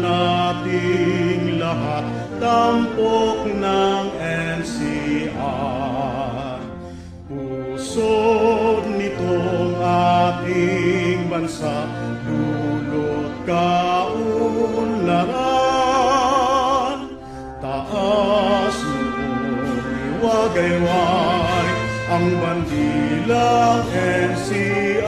nating lahat, tampok ng NCR. Pusod nitong ating bansa, dulot kaunlaran. Taas noon, iwagayway ang bandilang NCR.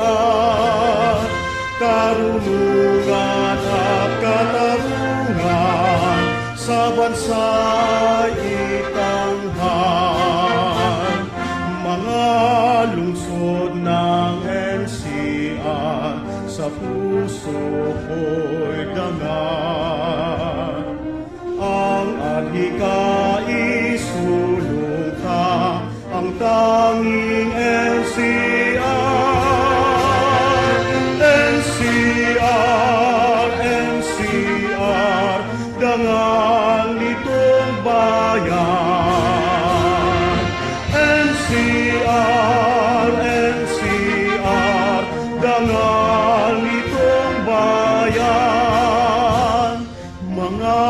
Karunungan at katarungan sa bansa'y itanghal. Mga lungsod ng NCR, sa puso ko'y dangan. Ang adhika isulong ka, ang tanging NCR. NCR, NCR, dangal nitong bayan. NCR, NCR, dangal nitong bayan. Mga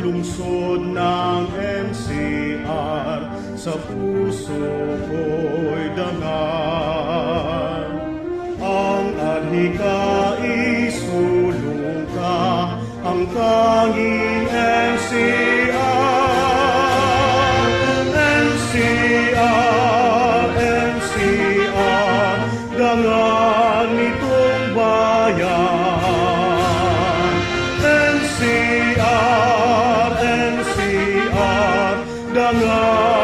lungsod ng NCR, sa puso ko'y dangal. Ang adhika isulong ka, ang tanging NCR. NCR, NCR, dangal nitong bayan. NCR, NCR, dangal